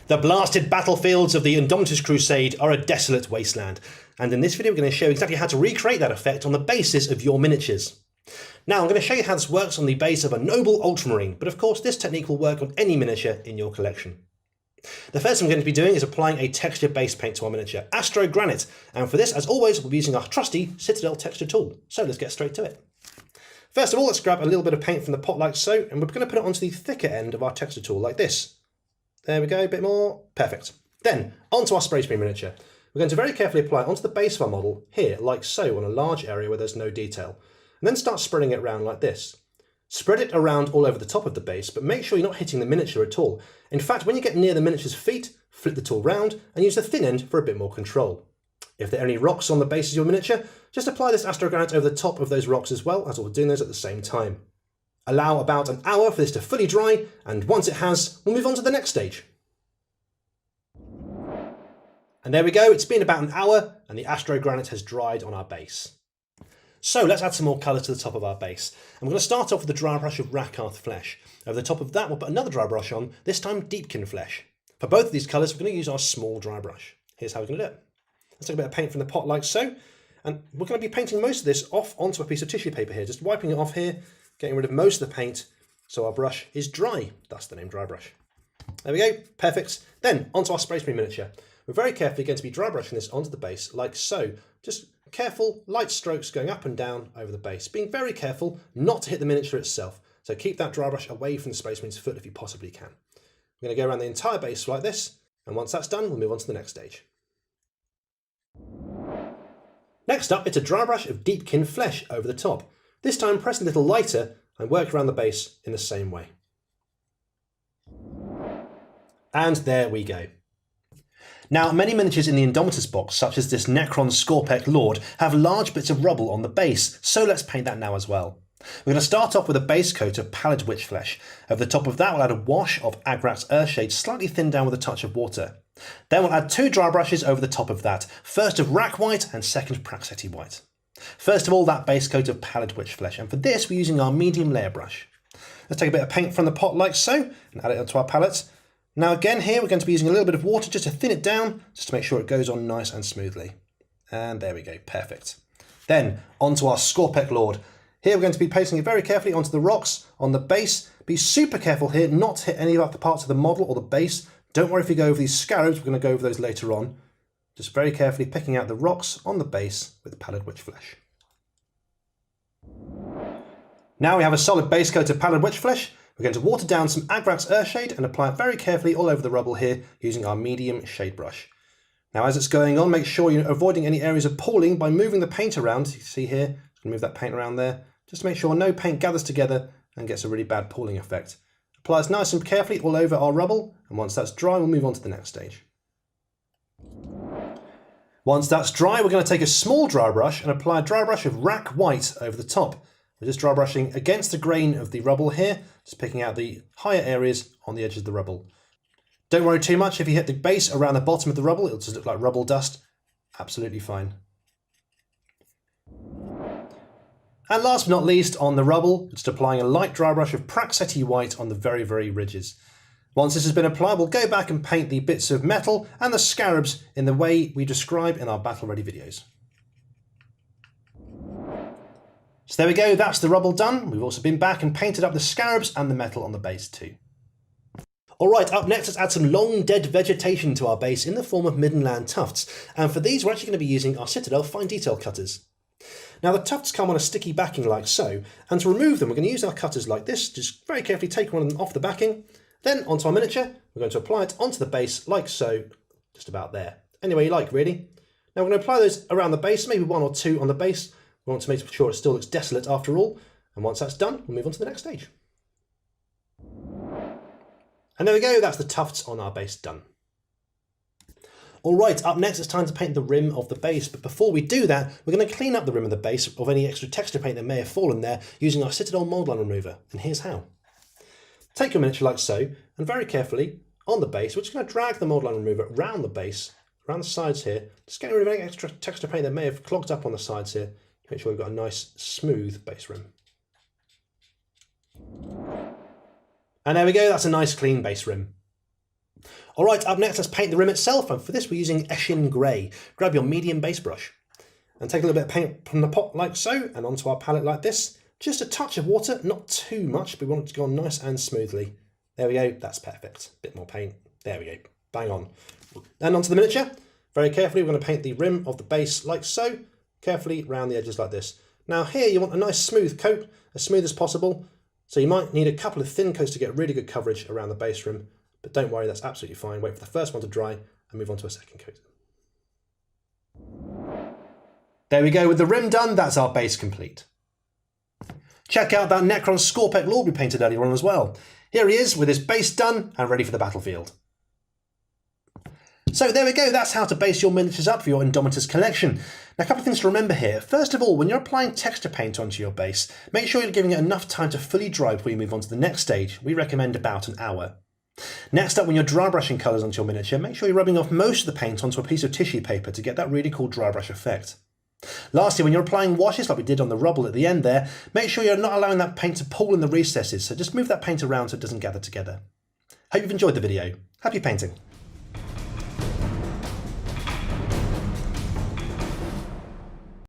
The blasted battlefields of the Untitled Crusade are a desolate wasteland, and in this video we're going to show exactly how to recreate that effect on the basis of your miniatures. Now I'm going to show you how this works on the base of a noble ultramarine, but of course this technique will work on any miniature in your collection. The first thing I'm going to be doing is applying a texture base paint to our miniature, Astro Granite, and for this, as always, we'll be using our trusty Citadel texture tool. So let's get straight to it. First of all, let's grab a little bit of paint from the pot like so, and we're going to put it onto the thicker end of our texture tool like this. There we go, a bit more. Perfect. Then, onto our spray screen miniature. We're going to very carefully apply it onto the base of our model, here, like so, on a large area where there's no detail. And then start spreading it around like this. Spread it around all over the top of the base, but make sure you're not hitting the miniature at all. In fact, when you get near the miniature's feet, flip the tool round and use the thin end for a bit more control. If there are any rocks on the base of your miniature, just apply this Astro Granite over the top of those rocks as well, as we're doing those at the same time. Allow about an hour for this to fully dry, and once it has, we'll move on to the next stage. And there we go, it's been about an hour and the Astro Granite has dried on our base. So let's add some more colour to the top of our base. And we're going to start off with a dry brush of Rakarth Flesh. Over the top of that we'll put another dry brush on, this time Deepkin Flesh. For both of these colours we're going to use our small dry brush. Here's how we're going to do it. Let's take a bit of paint from the pot like so. And we're going to be painting most of this off onto a piece of tissue paper here, just wiping it off here, getting rid of most of the paint so our brush is dry. That's the name dry brush. There we go, perfect. Then onto our spray screen miniature. We're very carefully going to be dry brushing this onto the base like so. Just careful, light strokes going up and down over the base. Being very careful not to hit the miniature itself. So keep that dry brush away from the Space Marine's foot if you possibly can. We're going to go around the entire base like this. And once that's done, we'll move on to the next stage. Next up, it's a dry brush of Deepkin Flesh over the top. This time press a little lighter and work around the base in the same way. And there we go. Now, many miniatures in the Indomitus box, such as this Necron Skorpek Lord, have large bits of rubble on the base, so let's paint that now as well. We're going to start off with a base coat of pallet witch flesh. Over the top of that we'll add a wash of Agrat's Earthshade, slightly thinned down with a touch of water. Then we'll add two dry brushes over the top of that, first of Rack White and second of Praxeti White. First of all, that base coat of pallet witch flesh, and for this we're using our medium layer brush. Let's take a bit of paint from the pot like so, and add it onto our palette. Now again here we're going to be using a little bit of water just to thin it down, just to make sure it goes on nice and smoothly. And there we go, perfect. Then onto our Skorpek Lord. Here we're going to be placing it very carefully onto the rocks on the base. Be super careful here not to hit any of the parts of the model or the base. Don't worry if you go over these scarabs, we're going to go over those later on. Just very carefully picking out the rocks on the base with pallet witch flesh. Now we have a solid base coat of pallet witch flesh. We're going to water down some Agrat's Earthshade and apply it very carefully all over the rubble here using our medium shade brush. Now as it's going on, make sure you're avoiding any areas of pooling by moving the paint around. You see here, just move that paint around there, just to make sure no paint gathers together and gets a really bad pooling effect. Apply this nice and carefully all over our rubble, and once that's dry, we'll move on to the next stage. Once that's dry, we're going to take a small dry brush and apply a dry brush of Rack White over the top. We're just dry brushing against the grain of the rubble here, just picking out the higher areas on the edges of the rubble. Don't worry too much if you hit the base around the bottom of the rubble, it'll just look like rubble dust. Absolutely fine. And last but not least, on the rubble, just applying a light dry brush of Praxeti White on the very, very ridges. Once this has been applied, we'll go back and paint the bits of metal and the scarabs in the way we describe in our battle ready videos. So there we go, that's the rubble done. We've also been back and painted up the scarabs and the metal on the base too. Alright, up next let's add some long dead vegetation to our base in the form of Middenland tufts. And for these we're actually going to be using our Citadel fine detail cutters. Now the tufts come on a sticky backing like so, and to remove them we're going to use our cutters like this, just very carefully take one of them off the backing, then onto our miniature, we're going to apply it onto the base like so, just about there. Any way you like really. Now we're going to apply those around the base, maybe one or two on the base. We want to make sure it still looks desolate after all, and once that's done, we'll move on to the next stage. And there we go, that's the tufts on our base done. Alright, up next it's time to paint the rim of the base, but before we do that, we're going to clean up the rim of the base of any extra texture paint that may have fallen there using our Citadel mould line remover, and here's how. Take your miniature like so, and very carefully, on the base, we're just going to drag the mould line remover around the base, around the sides here, just getting rid of any extra texture paint that may have clogged up on the sides here. Make sure we've got a nice smooth base rim. And there we go, that's a nice clean base rim. Alright, up next let's paint the rim itself, and for this we're using Eshin Grey. Grab your medium base brush and take a little bit of paint from the pot like so and onto our palette like this. Just a touch of water, not too much, but we want it to go on nice and smoothly. There we go, that's perfect. Bit more paint, there we go, bang on. And onto the miniature. Very carefully we're going to paint the rim of the base like so, carefully round the edges like this. Now here you want a nice smooth coat, as smooth as possible, so you might need a couple of thin coats to get really good coverage around the base rim, but don't worry, that's absolutely fine. Wait for the first one to dry and move on to a second coat. There we go, with the rim done, that's our base complete. Check out that Necron Scorpec Lord we painted earlier on as well. Here he is with his base done and ready for the battlefield. So there we go, that's how to base your miniatures up for your Indomitus collection. Now a couple of things to remember here. First of all, when you're applying texture paint onto your base, make sure you're giving it enough time to fully dry before you move on to the next stage. We recommend about an hour. Next up, when you're dry brushing colours onto your miniature, make sure you're rubbing off most of the paint onto a piece of tissue paper to get that really cool dry brush effect. Lastly, when you're applying washes like we did on the rubble at the end there, make sure you're not allowing that paint to pool in the recesses, so just move that paint around so it doesn't gather together. Hope you've enjoyed the video. Happy painting!